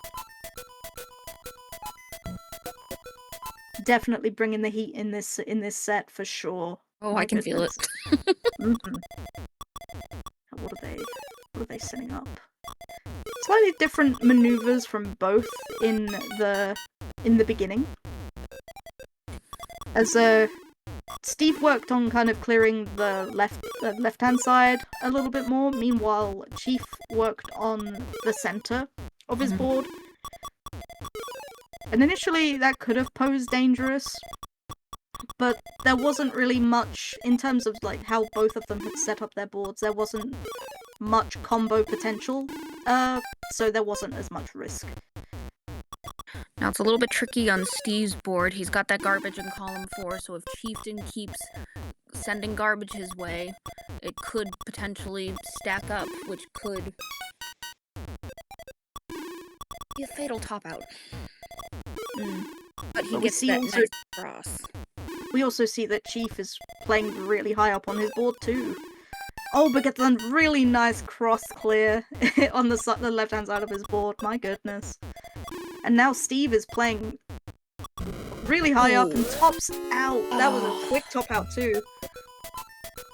Definitely bringing the heat in this set for sure. Oh, My I can feel it. Mm-hmm. What are they setting up? Slightly different maneuvers from both in the beginning. As Steve worked on kind of clearing the left-hand side a little bit more. Meanwhile, Chief worked on the center of his board. And initially, that could have posed dangerous, but there wasn't really much in terms of like how both of them had set up their boards. There wasn't much combo potential, so there wasn't as much risk. Now it's a little bit tricky on Steve's board. He's got that garbage in column 4, so if Chieftain keeps sending garbage his way, it could potentially stack up, which could be a fatal top out. But he gets that nice cross. We also see that Chief is playing really high up on his board too. Oh, but gets a really nice cross clear on the left-hand side of his board. My goodness. And now Steve is playing really high up and tops out. That was a quick top out too.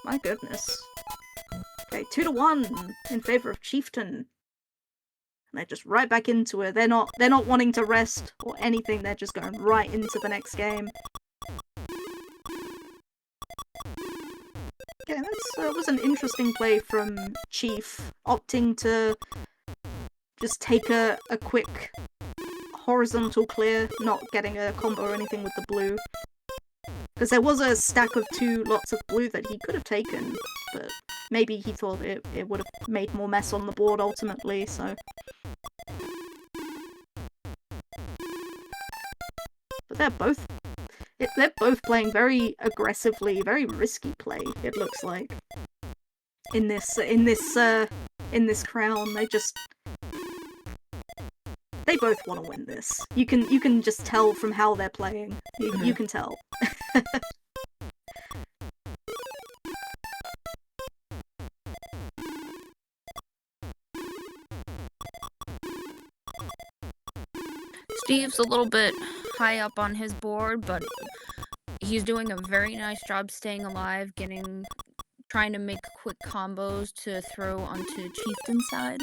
My goodness. Okay, 2-1 in favor of Chieftain. And they're just right back into it. They're not wanting to rest or anything. They're just going right into the next game. Yeah, that was an interesting play from Chief, opting to just take a quick horizontal clear, not getting a combo or anything with the blue. Because there was a stack of 2 lots of blue that he could have taken, but maybe he thought it would have made more mess on the board ultimately, so... But they're both playing very aggressively, very risky play, it looks like. In this crown, they both want to win this. You can just tell from how they're playing. You can tell. Steve's a little bit high up on his board, but he's doing a very nice job staying alive, trying to make quick combos to throw onto Chieftain's side.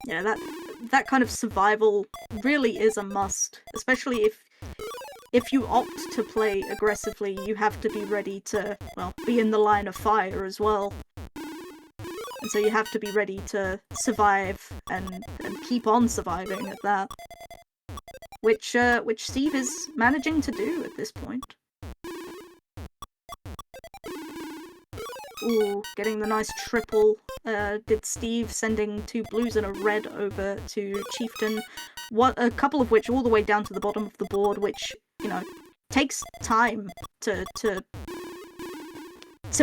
Yeah, that kind of survival really is a must, especially if you opt to play aggressively. You have to be ready to, well, be in the line of fire as well. And so you have to be ready to survive and keep on surviving at that. Which Steve is managing to do at this point. Ooh, getting the nice triple. Did Steve sending 2 blues and a red over to Chieftain. A couple of which all the way down to the bottom of the board, which, you know, takes time to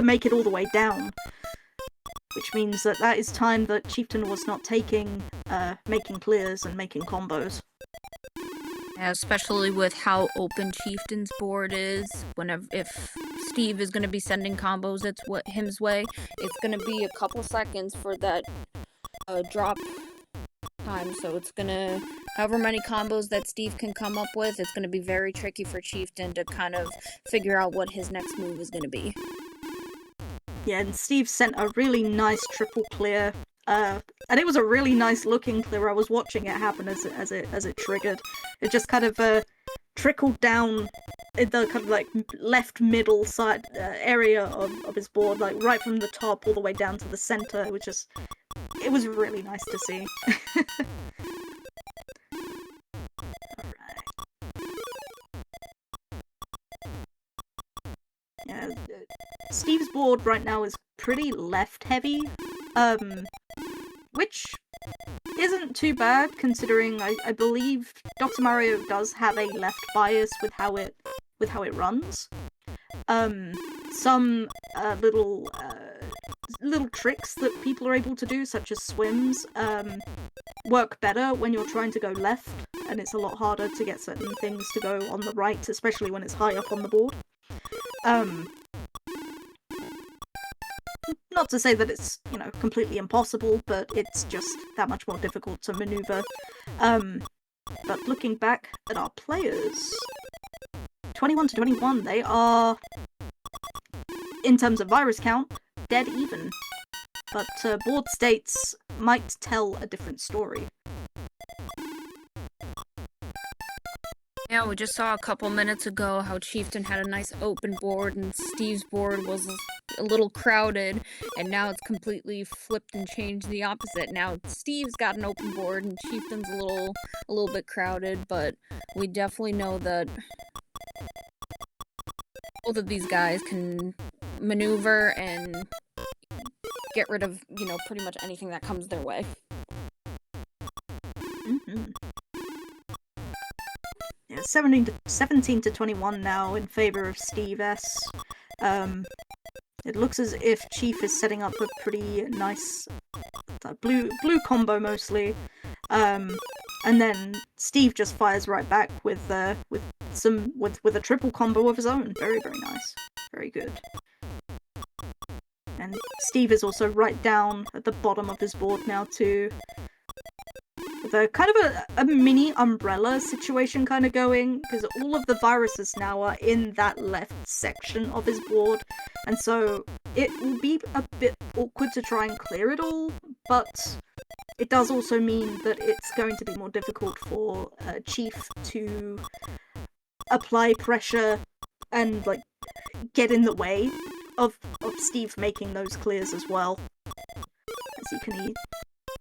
make it all the way down. Which means that is time that Chieftain was not taking, making clears and making combos. Yeah, especially with how open Chieftain's board is. If Steve is going to be sending combos him's way, it's going to be a couple seconds for that drop time. So it's going to, however many combos that Steve can come up with, it's going to be very tricky for Chieftain to kind of figure out what his next move is going to be. Yeah, and Steve sent a really nice triple clear, and it was a really nice looking clear. I was watching it happen as it triggered. It just kind of trickled down in the kind of like left middle side area of his board, like right from the top all the way down to the center. It was really nice to see. Yeah, Steve's board right now is pretty left-heavy, which isn't too bad considering I believe Dr. Mario does have a left bias with how it runs. Some little tricks that people are able to do, such as swims, work better when you're trying to go left, and it's a lot harder to get certain things to go on the right, especially when it's high up on the board. Not to say that it's, you know, completely impossible, but it's just that much more difficult to maneuver. But looking back at our players, 21 to 21, they are, in terms of virus count, dead even. But board states might tell a different story. Yeah, we just saw a couple minutes ago how Chieftain had a nice open board and Steve's board was a little crowded, and now it's completely flipped and changed the opposite. Now Steve's got an open board and Chieftain's a little bit crowded, but we definitely know that both of these guys can maneuver and get rid of, you know, pretty much anything that comes their way. Mm-hmm. Yeah, 17 to 21 now in favor of Steve S. It looks as if Chief is setting up a pretty nice blue combo mostly, and then Steve just fires right back with a triple combo of his own. Very, very nice, very good. And Steve is also right down at the bottom of his board now too. With a kind of a mini umbrella situation kind of going, because all of the viruses now are in that left section of his board, and so it will be a bit awkward to try and clear it all, but it does also mean that it's going to be more difficult for Chief to apply pressure and, like, get in the way of Steve making those clears as well. As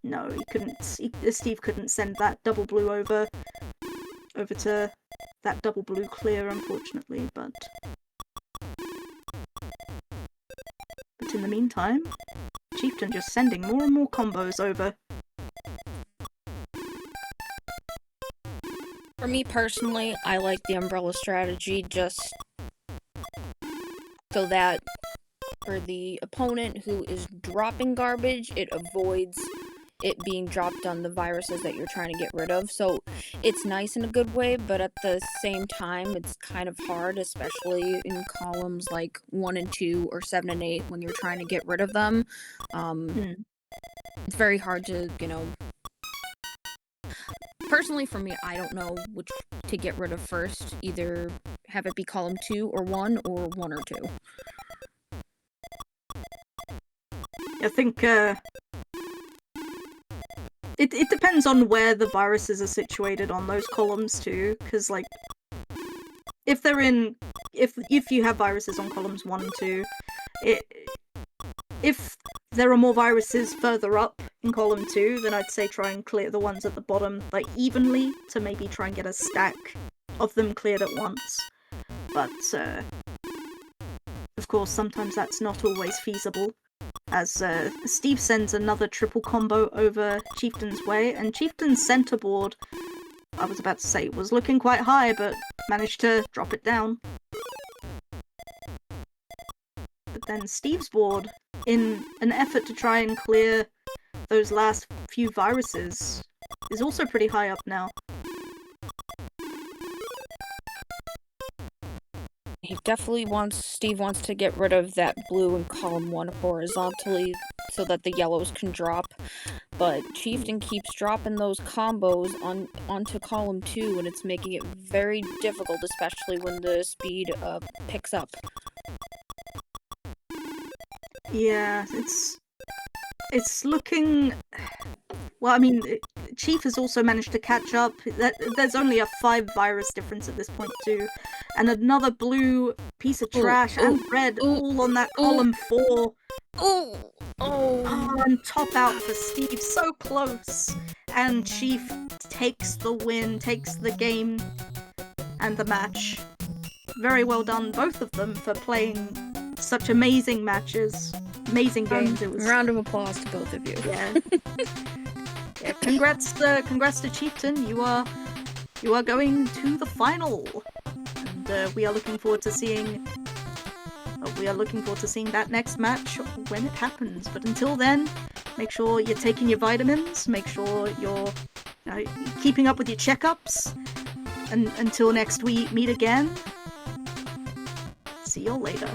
no, he couldn't. Steve couldn't send that double blue over to that double blue clear, unfortunately. But in the meantime, Chieftain just sending more and more combos over. For me personally, I like the umbrella strategy just so that for the opponent who is dropping garbage, it avoids it being dropped on the viruses that you're trying to get rid of. So it's nice in a good way, but at the same time, it's kind of hard, especially in columns like 1 and 2 or 7 and 8 when you're trying to get rid of them. It's very hard to, you know... Personally, for me, I don't know which to get rid of first. Either have it be column 2 or 1, or 1 or 2. I think, It depends on where the viruses are situated on those columns too, because, like, if they're in... If you have viruses on columns 1 and 2, if there are more viruses further up in column 2, then I'd say try and clear the ones at the bottom, like, evenly, to maybe try and get a stack of them cleared at once. But, of course, sometimes that's not always feasible. As Steve sends another triple combo over Chieftain's way, and Chieftain's center board, I was about to say, was looking quite high, but managed to drop it down. But then Steve's board, in an effort to try and clear those last few viruses, is also pretty high up now. He definitely Steve wants to get rid of that blue in column 1 horizontally so that the yellows can drop, but Chieftain keeps dropping those combos onto column 2, and it's making it very difficult, especially when the speed picks up. Yeah, it's looking... Well, I mean, Chief has also managed to catch up. There's only a 5 virus difference at this point too, and another blue piece of trash and red all on that column 4. And top out for Steve, so close. And Chief takes the win, takes the game and the match. Very well done, both of them, for playing such amazing matches, amazing games. It was round of applause to both of you. Yeah. Yeah, congrats to Chieftain. You are going to the final, and we are looking forward to seeing that next match when it happens. But until then, Make sure you're taking your vitamins. Make sure you're keeping up with your checkups. And until next we meet again, see you later.